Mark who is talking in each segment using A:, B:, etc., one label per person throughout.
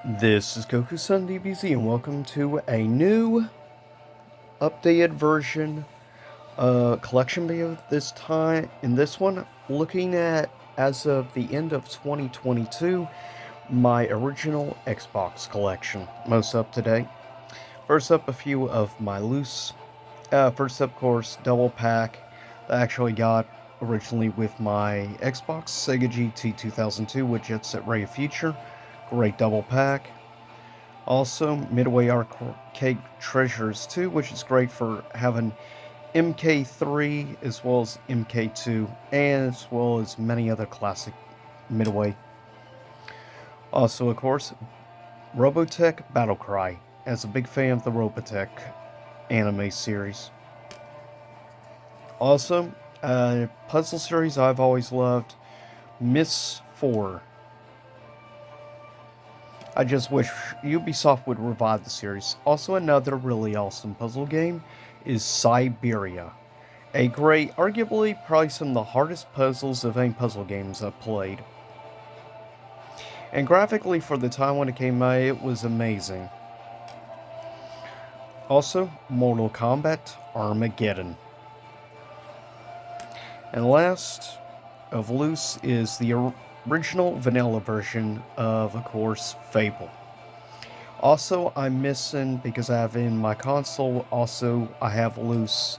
A: This is Goku-san DBZ, and welcome to a new updated version collection video. This time, in this one, looking at, as of the end of 2022, my original Xbox collection, most up to date. First up, a few of my loose. First up, of course, double pack that I actually got originally with my Xbox, Sega GT 2002 with Jet Set Radio Future. Great double pack. Also, Midway Arcade Treasures 2, which is great for having MK3 as well as MK2, and as well as many other classic Midway. Also, of course, Robotech Battlecry, as a big fan of the Robotech anime series. Also, puzzle series I've always loved, Miss 4. I just wish Ubisoft would revive the series. Also, another really awesome puzzle game is Syberia. A great, arguably probably some of the hardest puzzles of any puzzle games I've played. And graphically, for the time when it came out, it was amazing. Also, Mortal Kombat Armageddon. And last of loose is the original vanilla version of course, Fable. Also, I'm missing, because I have in my console, also I have loose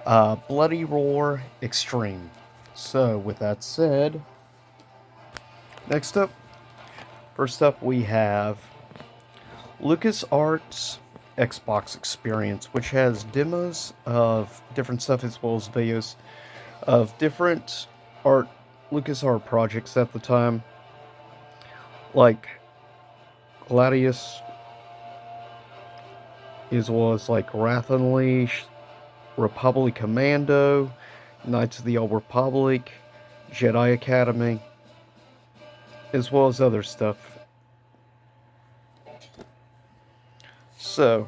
A: Bloody Roar Extreme. So, with that said, first up we have LucasArts Xbox Experience, which has demos of different stuff as well as videos of different LucasArts projects at the time, like Gladius, as well as like Wrath Unleashed, Republic Commando, Knights of the Old Republic, Jedi Academy, as well as other stuff. So,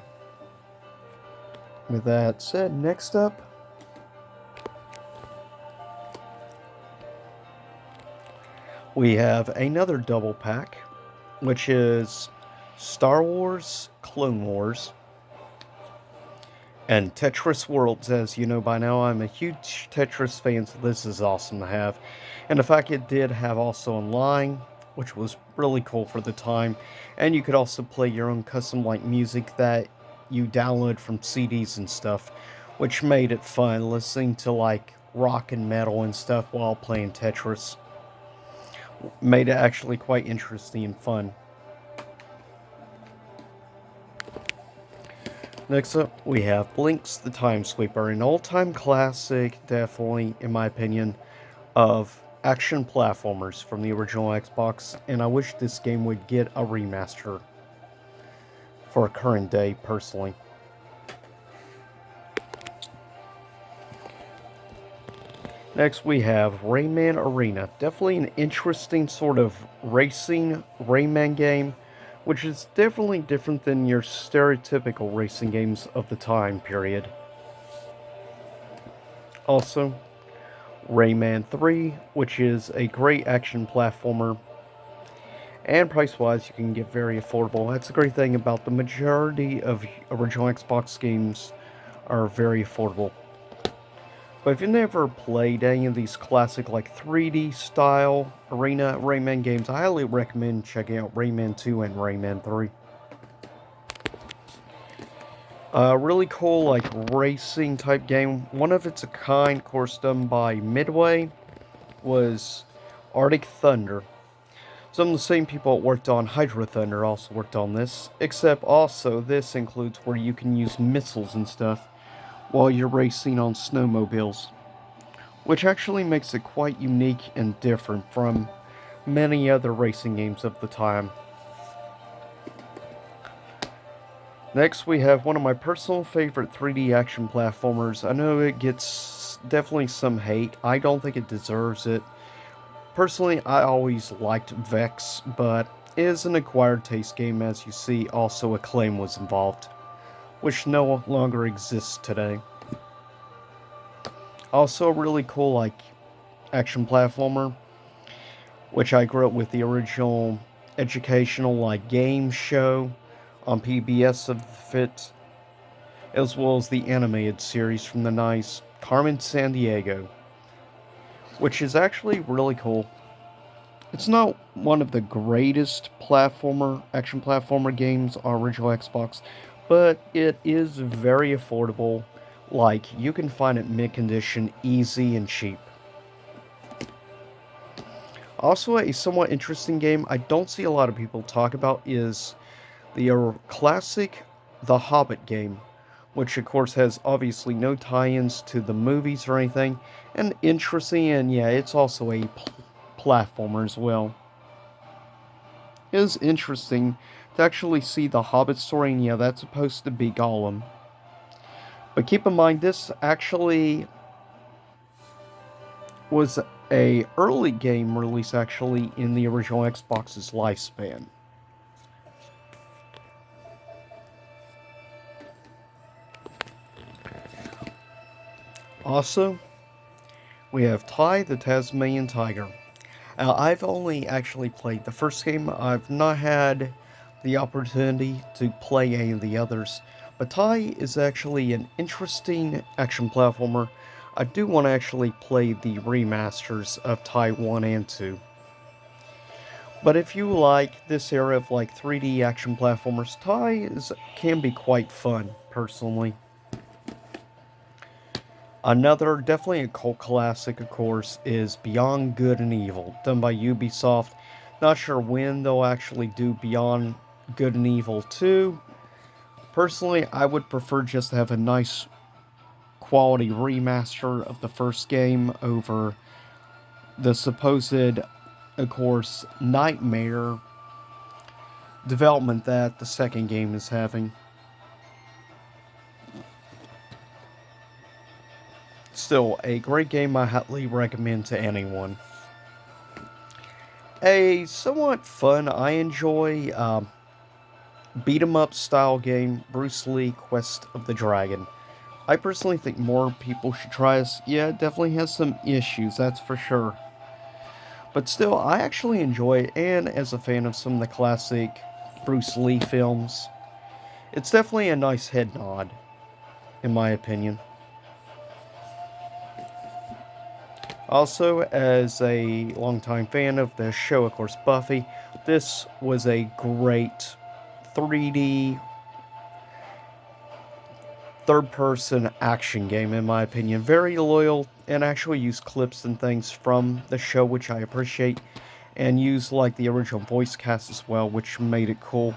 A: with that said, next up, we have another double pack, which is Star Wars Clone Wars and Tetris Worlds. As you know by now, I'm a huge Tetris fan, so this is awesome to have. And the fact it did have also online, which was really cool for the time. And you could also play your own custom like music that you download from CDs and stuff, which made it fun listening to like rock and metal and stuff while playing Tetris. Made it actually quite interesting and fun. Next up, we have Blinx the Time Sweeper, an all-time classic, definitely, in my opinion, of action platformers from the original Xbox, and I wish this game would get a remaster for current day, personally. Next, we have Rayman Arena. Definitely an interesting sort of racing Rayman game, which is definitely different than your stereotypical racing games of the time period. Also, Rayman 3, which is a great action platformer, and price-wise, you can get very affordable. That's the great thing about the majority of original Xbox games are very affordable. But if you've never played any of these classic, like 3D style arena Rayman games, I highly recommend checking out Rayman 2 and Rayman 3. Really cool, like, racing type game. One of its a kind, of course, done by Midway, was Arctic Thunder. Some of the same people that worked on Hydro Thunder also worked on this, except also this includes where you can use missiles and stuff while you're racing on snowmobiles, which actually makes it quite unique and different from many other racing games of the time. Next, we have one of my personal favorite 3D action platformers. I know it gets definitely some hate. I don't think it deserves it. Personally, I always liked Vex, but it is an acquired taste game. As you see, also Acclaim was involved, which no longer exists today. Also, a really cool, like, action platformer, which I grew up with the original educational like game show on PBS of it, as well as the animated series from the nice Carmen Sandiego, which is actually really cool. It's not one of the greatest action platformer games on original Xbox, but it is very affordable. Like, you can find it mid condition, easy, and cheap. Also, a somewhat interesting game I don't see a lot of people talk about is the classic The Hobbit game, which of course has obviously no tie-ins to the movies or anything, and interesting, and yeah, it's also a platformer as well. It is interesting to actually see the Hobbit story, and yeah, that's supposed to be Gollum. But keep in mind, this actually was a early game release actually in the original Xbox's lifespan. Also, we have Ty the Tasmanian Tiger. I've only actually played the first game. I've not had the opportunity to play any of the others. But Ty is actually an interesting action platformer. I do want to actually play the remasters of Ty 1 and 2. But if you like this era of like 3D action platformers, can be quite fun, personally. Another, definitely a cult classic, of course, is Beyond Good and Evil, done by Ubisoft. Not sure when they'll actually do Beyond Good and Evil 2. Personally, I would prefer just to have a nice quality remaster of the first game over the supposed, of course, nightmare development that the second game is having. Still, a great game I highly recommend to anyone. A somewhat fun, I enjoy, beat 'em up style game, Bruce Lee Quest of the Dragon. I personally think more people should try this. Yeah, it definitely has some issues, that's for sure. But still, I actually enjoy it, and as a fan of some of the classic Bruce Lee films, it's definitely a nice head nod, in my opinion. Also, as a longtime fan of the show, of course, Buffy, this was a great 3D third-person action game, in my opinion. Very loyal, and actually use clips and things from the show, which I appreciate, and use like the original voice cast as well, which made it cool.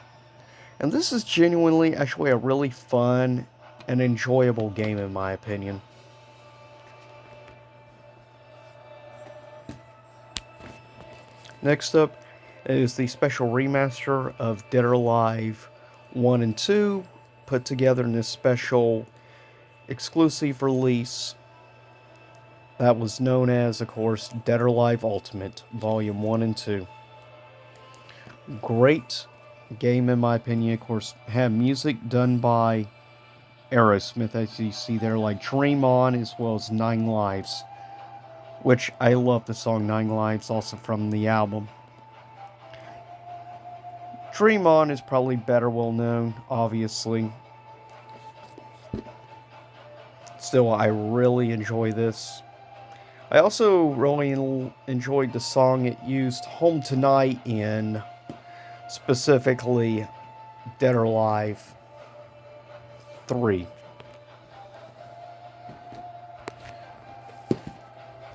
A: And this is genuinely actually a really fun and enjoyable game, in my opinion. Next up is the special remaster of Dead or Alive 1 and 2, put together in this special exclusive release that was known as, of course, Dead or Alive Ultimate, Volume 1 and 2. Great game, in my opinion. Of course, had music done by Aerosmith, as you see there, like Dream On, as well as Nine Lives, which I love the song Nine Lives, also from the album. Dream On is probably better well known, obviously. Still, I really enjoy this. I also really enjoyed the song it used, Home Tonight, in specifically Dead or Alive 3.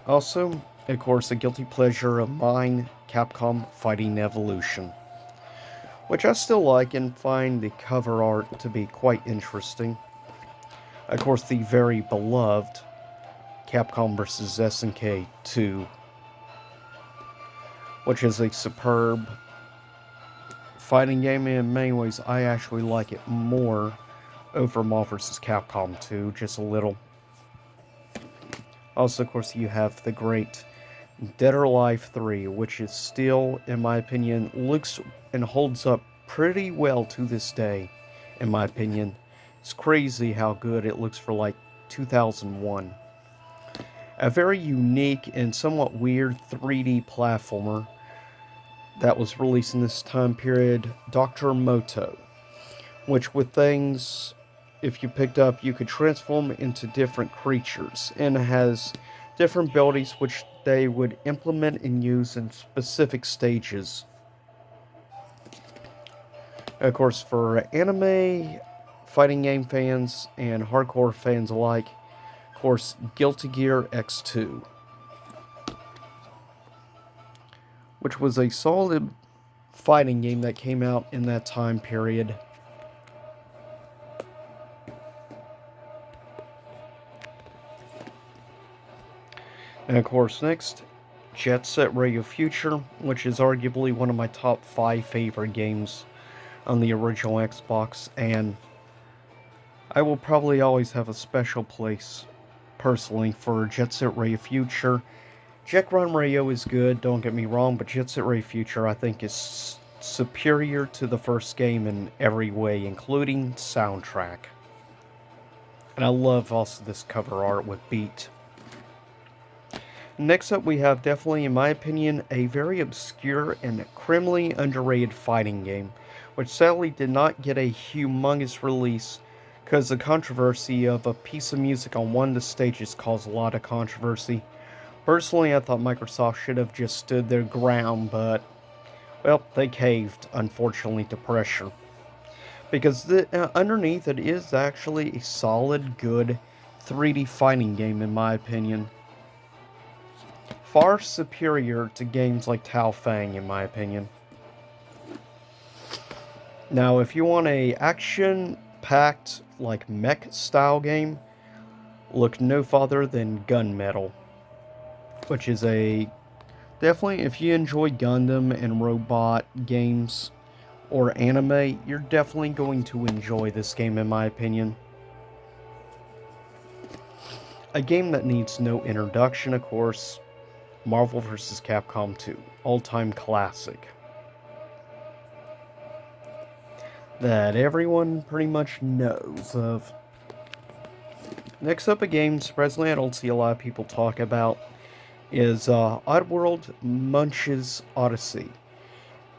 A: Also, of course, a guilty pleasure of mine, Capcom Fighting Evolution, which I still like and find the cover art to be quite interesting. Of course, the very beloved Capcom vs. SNK 2, which is a superb fighting game. In many ways, I actually like it more over Marvel vs. Capcom 2, just a little. Also, of course, you have the great Dead or Alive 3, which is still, in my opinion, looks and holds up pretty well to this day, in my opinion. It's crazy how good it looks for, like, 2001. A very unique and somewhat weird 3D platformer that was released in this time period, Dr. Moto, which with things, if you picked up, you could transform into different creatures, and it has different abilities which they would implement and use in specific stages. Of course, for anime, fighting game fans, and hardcore fans alike, of course, Guilty Gear X2, which was a solid fighting game that came out in that time period. And of course, next, Jet Set Radio Future, which is arguably one of my top 5 favorite games on the original Xbox, and I will probably always have a special place, personally, for Jet Set Radio Future. Jet Run Radio is good, don't get me wrong, but Jet Set Radio Future, I think, is superior to the first game in every way, including soundtrack. And I love also this cover art with Beat. Next up, we have definitely, in my opinion, a very obscure and criminally underrated fighting game, which sadly did not get a humongous release because the controversy of a piece of music on one of the stages caused a lot of controversy. Personally, I thought Microsoft should have just stood their ground, but, well, they caved, unfortunately, to pressure. Because underneath it is actually a solid, good 3D fighting game, in my opinion. Far superior to games like Tao Fang, in my opinion. Now, if you want a action-packed, like mech-style game, look no farther than Gunmetal, which is a definitely, if you enjoy Gundam and robot games or anime, you're definitely going to enjoy this game, in my opinion. A game that needs no introduction, of course. Marvel vs. Capcom 2, all-time classic. That everyone pretty much knows of. Next up, a game surprisingly I don't see a lot of people talk about is Oddworld Munch's Odyssey.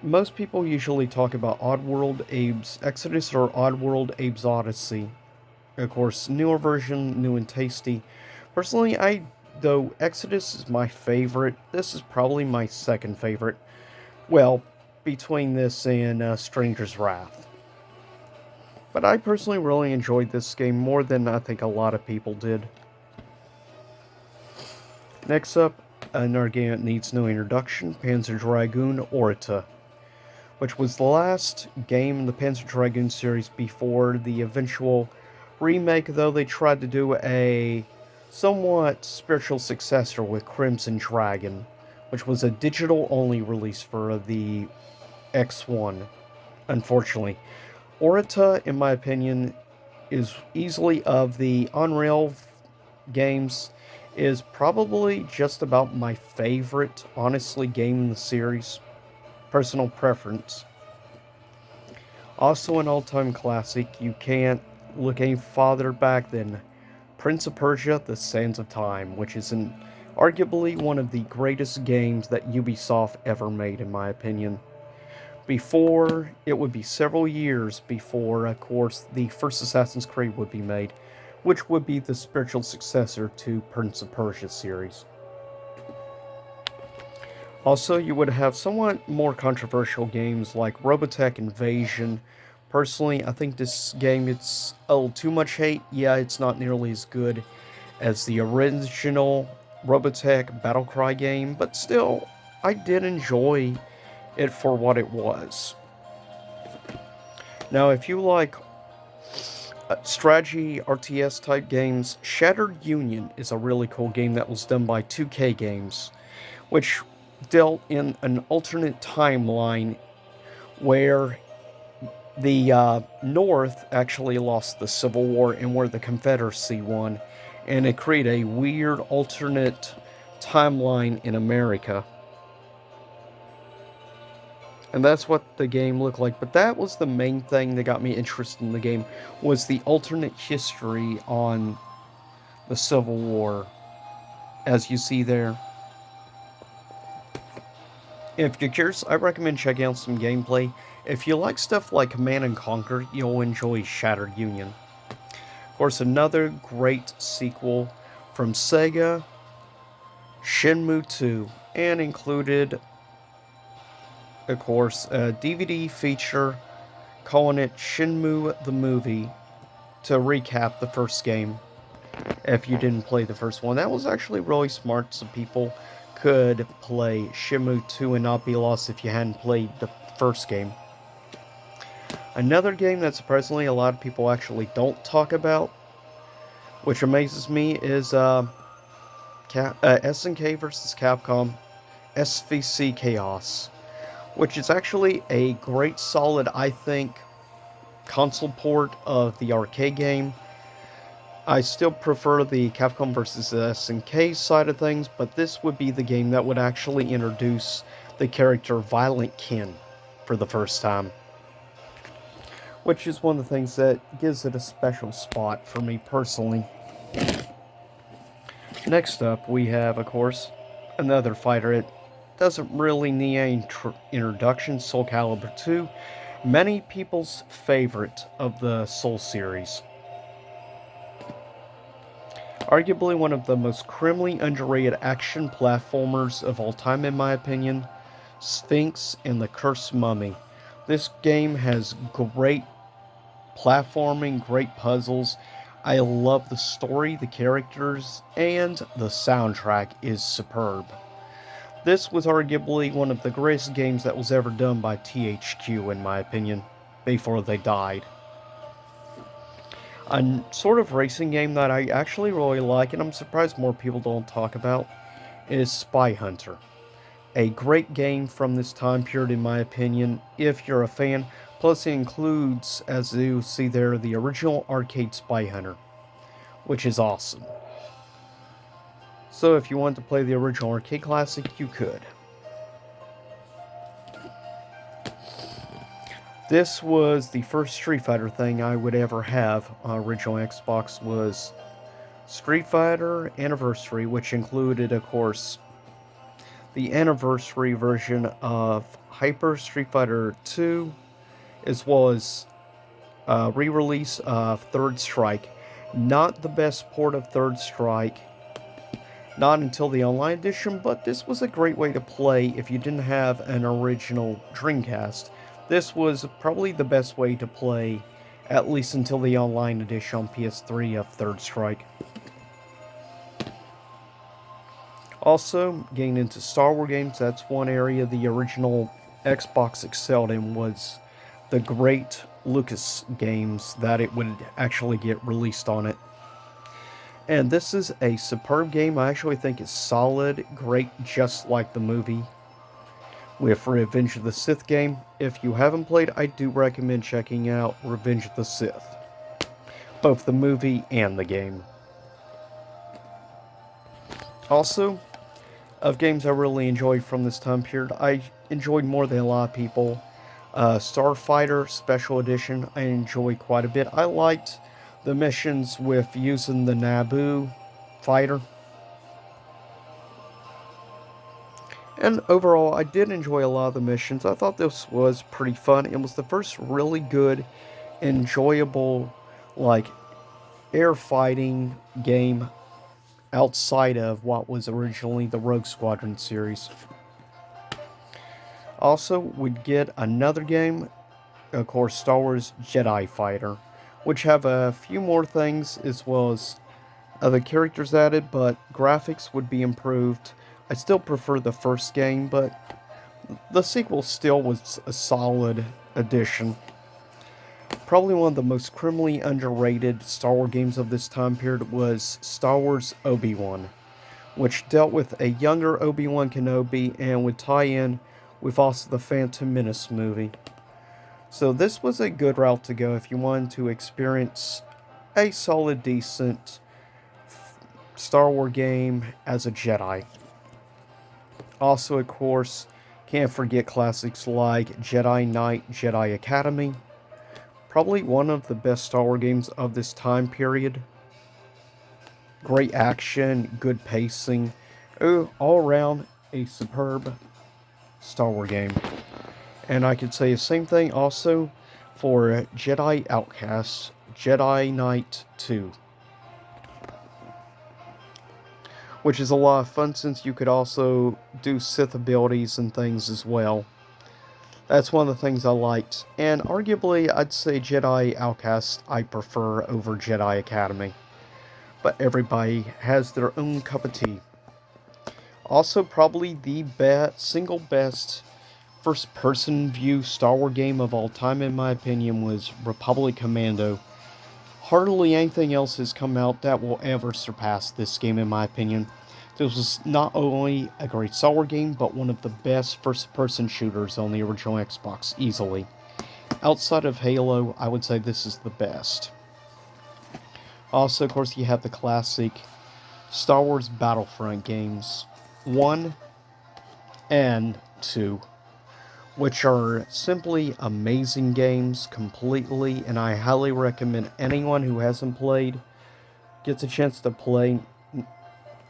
A: Most people usually talk about Oddworld Abe's Exodus or Oddworld Abe's Odyssey. Of course, newer version, new and tasty. Personally, though Exodus is my favorite, this is probably my second favorite. Well, between this and Stranger's Wrath. But I personally really enjoyed this game more than I think a lot of people did. Next up, another game that needs no introduction, Panzer Dragoon Orta, which was the last game in the Panzer Dragoon series before the eventual remake, though they tried to do a somewhat spiritual successor with Crimson Dragon, which was a digital-only release for the X1, unfortunately. Orta, in my opinion, is easily, of the Unreal games, is probably just about my favorite, honestly, game in the series. Personal preference. Also an all-time classic, you can't look any farther back than Prince of Persia: The Sands of Time, which is arguably one of the greatest games that Ubisoft ever made, in my opinion. Before, it would be several years before, of course, the first Assassin's Creed would be made, which would be the spiritual successor to Prince of Persia series. Also, you would have somewhat more controversial games like Robotech Invasion. Personally, I think this game, it's a little too much hate. Yeah, it's not nearly as good as the original Robotech Battlecry game, but still, I did enjoy it for what it was. Now, if you like strategy RTS type games, Shattered Union is a really cool game that was done by 2K Games, which dealt in an alternate timeline where the North actually lost the Civil War and where the Confederacy won, and it created a weird alternate timeline in America. And that's what the game looked like. But that was the main thing that got me interested in the game, was the alternate history on the Civil War, as you see there. If you're curious, I recommend checking out some gameplay. If you like stuff like Command and Conquer, you'll enjoy Shattered Union. Of course, another great sequel from Sega, Shenmue 2, and included, of course, a DVD feature calling it Shenmue the Movie to recap the first game if you didn't play the first one. That was actually really smart, so people could play Shenmue 2 and not be lost if you hadn't played the first game. Another game that surprisingly a lot of people actually don't talk about, which amazes me, is SNK vs. Capcom SVC Chaos, which is actually a great, solid, I think, console port of the arcade game. I still prefer the Capcom vs. SNK side of things, but this would be the game that would actually introduce the character Violent Ken for the first time, which is one of the things that gives it a special spot for me personally. Next up, we have, of course, another fighter. It doesn't really need any introduction, Soul Calibur 2, many people's favorite of the Soul series. Arguably one of the most criminally underrated action platformers of all time in my opinion, Sphinx and the Cursed Mummy. This game has great platforming, great puzzles. I love the story, the characters, and the soundtrack is superb. This was arguably one of the greatest games that was ever done by THQ in my opinion, before they died. A sort of racing game that I actually really like, and I'm surprised more people don't talk about, is Spy Hunter. A great game from this time period in my opinion, if you're a fan. Plus it includes, as you see there, the original arcade Spy Hunter, which is awesome. So if you want to play the original arcade classic, you could. This was the first Street Fighter thing I would ever have on original Xbox, was Street Fighter Anniversary, which included, of course, the anniversary version of Hyper Street Fighter 2, as well as re-release of Third Strike. Not the best port of Third Strike, not until the online edition, but this was a great way to play if you didn't have an original Dreamcast. This was probably the best way to play, at least until the online edition on PS3 of Third Strike. Also, getting into Star Wars games, that's one area the original Xbox excelled in, was the great Lucas games that it would actually get released on it. And this is a superb game. I actually think it's solid, great, just like the movie. With Revenge of the Sith game, if you haven't played, I do recommend checking out Revenge of the Sith. Both the movie and the game. Also, of games I really enjoyed from this time period, I enjoyed more than a lot of people. Starfighter Special Edition, I enjoyed quite a bit. I liked the missions with using the Naboo fighter. And overall, I did enjoy a lot of the missions. I thought this was pretty fun. It was the first really good, enjoyable, like, air fighting game outside of what was originally the Rogue Squadron series. Also, we'd get another game, of course, Star Wars Jedi Fighter, which have a few more things as well as other characters added, but graphics would be improved. I still prefer the first game, but the sequel still was a solid addition. Probably one of the most criminally underrated Star Wars games of this time period was Star Wars Obi-Wan, which dealt with a younger Obi-Wan Kenobi and would tie in with also the Phantom Menace movie. So this was a good route to go if you wanted to experience a solid, decent Star Wars game as a Jedi. Also, of course, can't forget classics like Jedi Knight, Jedi Academy. Probably one of the best Star Wars games of this time period. Great action, good pacing. All around a superb Star Wars game. And I could say the same thing also for Jedi Outcast, Jedi Knight 2. Which is a lot of fun since you could also do Sith abilities and things as well. That's one of the things I liked. And arguably, I'd say Jedi Outcast I prefer over Jedi Academy. But everybody has their own cup of tea. Also, probably the single best first-person view Star Wars game of all time, in my opinion, was Republic Commando. Hardly anything else has come out that will ever surpass this game, in my opinion. This was not only a great Star Wars game, but one of the best first-person shooters on the original Xbox, easily. Outside of Halo, I would say this is the best. Also, of course, you have the classic Star Wars Battlefront games, 1 and 2, which are simply amazing games completely, and I highly recommend anyone who hasn't played gets a chance to play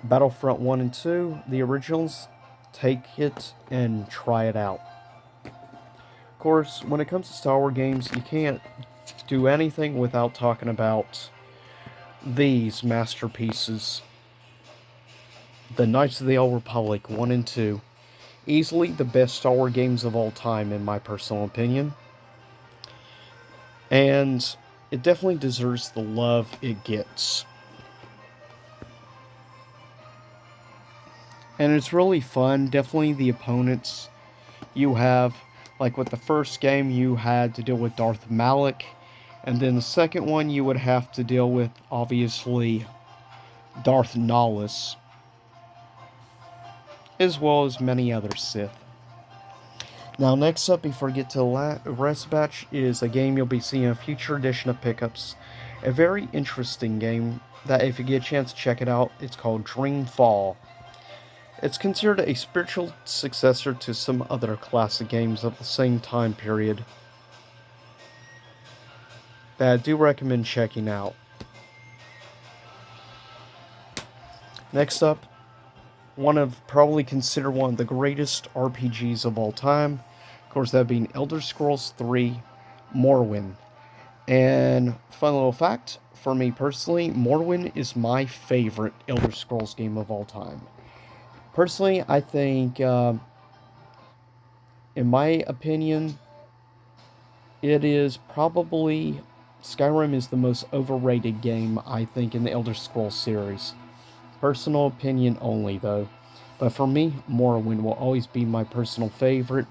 A: Battlefront 1 and 2, the originals, take it and try it out. Of course, when it comes to Star Wars games, you can't do anything without talking about these masterpieces. The Knights of the Old Republic 1 and 2. Easily the best Star Wars games of all time, in my personal opinion. And it definitely deserves the love it gets. And it's really fun. Definitely the opponents you have. Like with the first game, you had to deal with Darth Malak. And then the second one, you would have to deal with, obviously, Darth Nihilus, as well as many other Sith. Now, next up, before we get to the rest batch, is a game you'll be seeing in a future edition of Pickups. A very interesting game that, if you get a chance to check it out, it's called Dreamfall. It's considered a spiritual successor to some other classic games of the same time period that I do recommend checking out. Next up, probably considered one of the greatest RPGs of all time. Of course, that being Elder Scrolls 3 Morrowind. And fun little fact, for me personally, Morrowind is my favorite Elder Scrolls game of all time. Personally, I think, in my opinion, it is probably, Skyrim is the most overrated game, I think, in the Elder Scrolls series. Personal opinion only, though. But for me, Morrowind will always be my personal favorite.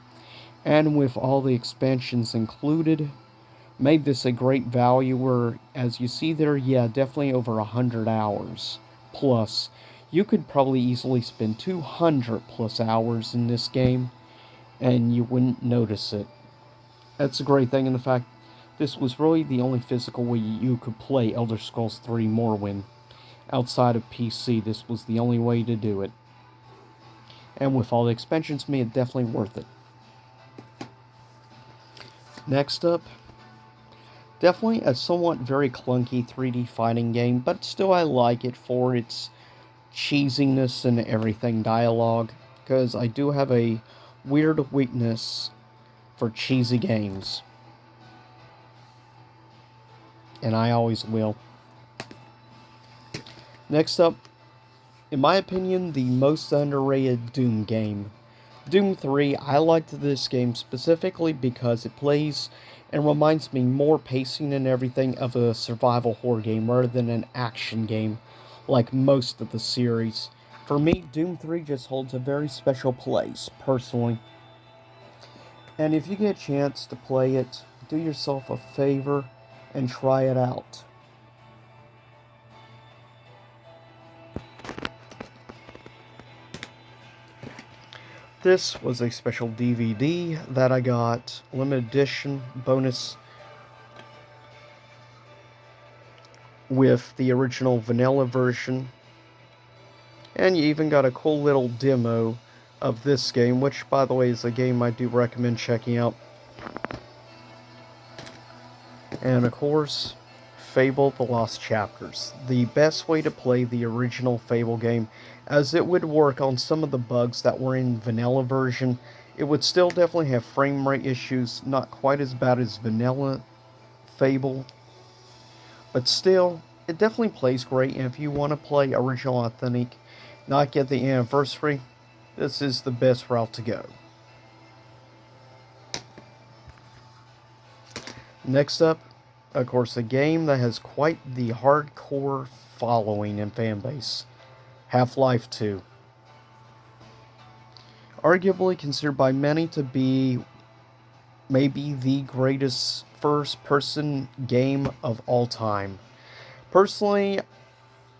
A: And with all the expansions included, made this a great value where, as you see there, yeah, definitely over 100 hours. Plus, you could probably easily spend 200 plus hours in this game, and you wouldn't notice it. That's a great thing in the fact this was really the only physical way you could play Elder Scrolls 3 Morrowind. Outside of PC, this was the only way to do it. And with all the expansions, made it definitely worth it. Next up, definitely a somewhat very clunky 3D fighting game, but still I like it for its cheesiness and everything dialogue, because I do have a weird weakness for cheesy games. And I always will. Next up, in my opinion, the most underrated Doom game. Doom 3, I liked this game specifically because it plays and reminds me more pacing and everything of a survival horror game rather than an action game like most of the series. For me, Doom 3 just holds a very special place, personally. And if you get a chance to play it, do yourself a favor and try it out. This was a special DVD that I got, limited edition bonus, with the original vanilla version. And you even got a cool little demo of this game, which, by the way, is a game I do recommend checking out. And of course, Fable: The Lost Chapters, the best way to play the original Fable game, as it would work on some of the bugs that were in vanilla version. It would still definitely have frame rate issues, not quite as bad as vanilla Fable, but still, it definitely plays great, and if you want to play original authentic, not get the anniversary, this is the best route to go. Next up, of course, a game that has quite the hardcore following and fanbase, Half-Life 2. Arguably considered by many to be maybe the greatest first-person game of all time. Personally,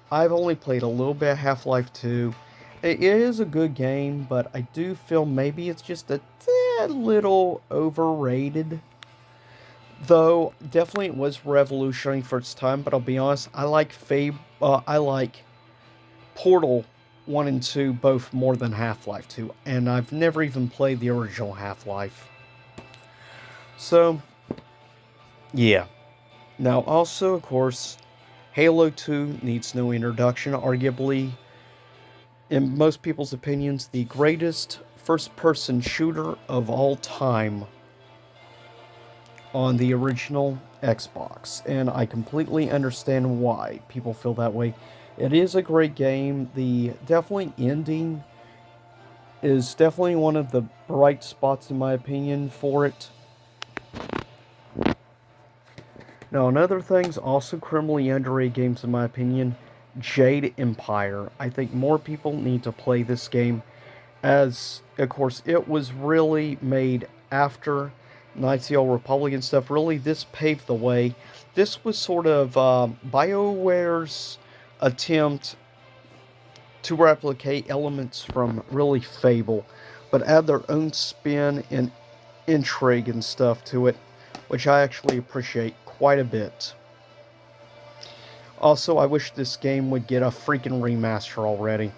A: I've only played a little bit of Half-Life 2. It is a good game, but I do feel maybe it's just a tad little overrated. Though, definitely it was revolutionary for its time, but I'll be honest, I like Portal 1 and 2 both more than Half-Life 2, and I've never even played the original Half-Life. So, yeah. Now, also, of course, Halo 2 needs no introduction, arguably, in most people's opinions, the greatest first-person shooter of all time on the original Xbox, and I completely understand why people feel that way. It is a great game. The definitely ending is definitely one of the bright spots in my opinion for it. Now, another thing's also criminally underrated games in my opinion, Jade Empire. I think more people need to play this game, as of course it was really made after Knights of the Old Republic and stuff. Really, this paved the way. This was sort of BioWare's attempt to replicate elements from really Fable, but add their own spin and intrigue and stuff to it, which I actually appreciate quite a bit. Also, I wish this game would get a freaking remaster already.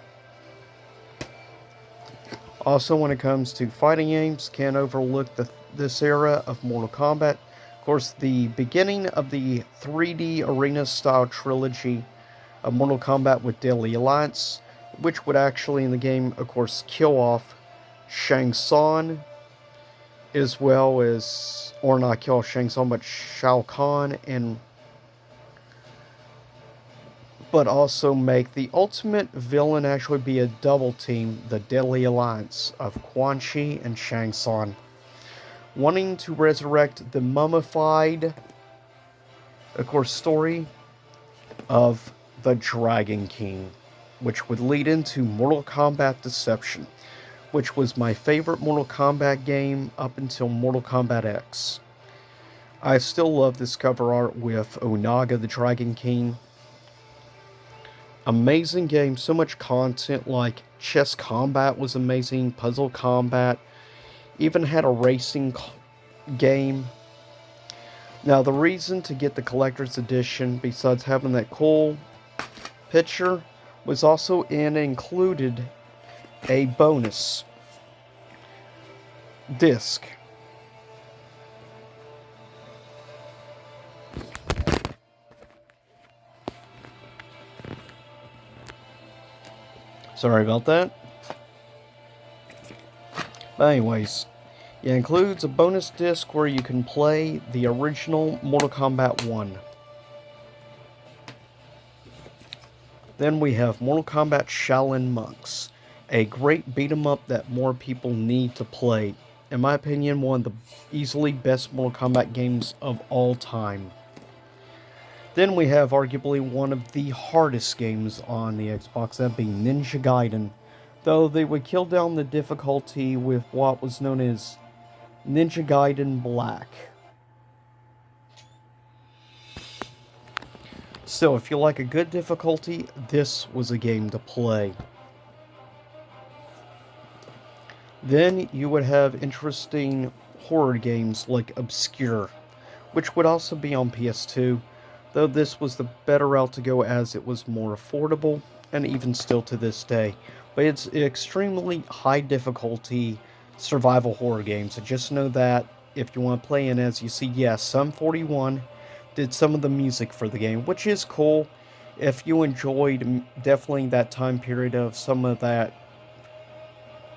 A: Also, when it comes to fighting games, can't overlook this era of Mortal Kombat. Of course, the beginning of the 3D arena-style trilogy of Mortal Kombat with Deadly Alliance, which would actually, in the game, of course, kill off Shang Tsung, as well as, or not kill Shang Tsung, but Shao Kahn, but also make the ultimate villain actually be a double team, the Deadly Alliance of Quan Chi and Shang Tsung, wanting to resurrect the mummified, of course, story of the Dragon King, which would lead into Mortal Kombat Deception, which was my favorite Mortal Kombat game up until Mortal Kombat X. I still love this cover art with Onaga the Dragon King. Amazing game, so much content, like chess combat was amazing, puzzle combat, even had a racing game. Now, the reason to get the collector's edition, besides having that cool picture, was also included a bonus disc. Sorry about that. But anyways, it includes a bonus disc where you can play the original Mortal Kombat 1. Then we have Mortal Kombat Shaolin Monks, a great beat-em up that more people need to play. In my opinion, one of the easily best Mortal Kombat games of all time. Then we have arguably one of the hardest games on the Xbox, that being Ninja Gaiden, though they would kill down the difficulty with what was known as Ninja Gaiden Black. Still, if you like a good difficulty, this was a game to play. Then you would have interesting horror games like Obscure, which would also be on PS2, though this was the better route to go as it was more affordable, and even still to this day. But it's extremely high difficulty survival horror game, so just know that if you want to play in, as you see, yes, Sum 41 did some of the music for the game, which is cool. If you enjoyed definitely that time period of some of that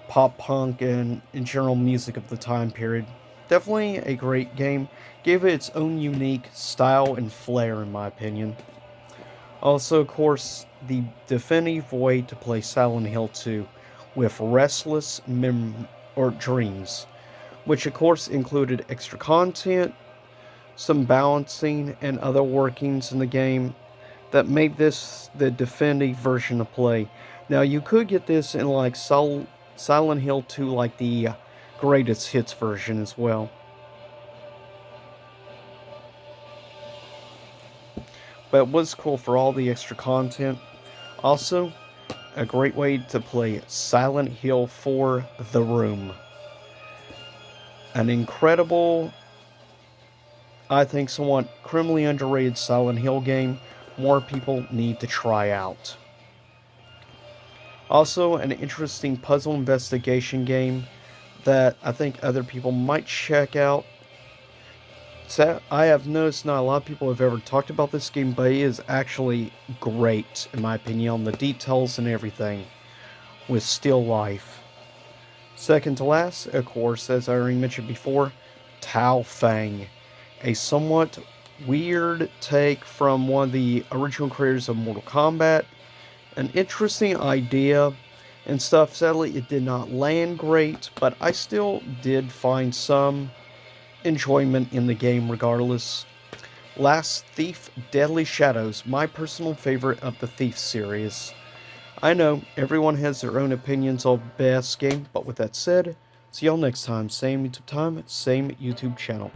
A: pop punk and in general music of the time period, definitely a great game. Gave it its own unique style and flair, in my opinion. Also, of course, the definitive way to play Silent Hill 2 with Restless or Dreams, which of course included extra content, some balancing, and other workings in the game that made this the definitive version to play. Now, you could get this in like Silent Hill 2, like the greatest hits version as well. But it was cool for all the extra content. Also, a great way to play Silent Hill 4 The Room. An incredible, I think somewhat criminally underrated Silent Hill game more people need to try out. Also, an interesting puzzle investigation game that I think other people might check out. So I have noticed not a lot of people have ever talked about this game, but it is actually great, in my opinion, on the details and everything, with still life. Second to last, of course, as I already mentioned before, Tao Feng, a somewhat weird take from one of the original creators of Mortal Kombat. An interesting idea and stuff. Sadly, it did not land great, but I still did find some enjoyment in the game regardless. Last, Thief Deadly Shadows, my personal favorite of the Thief series. I know everyone has their own opinions on best game, but with that said, see y'all next time. Same YouTube time, same YouTube channel.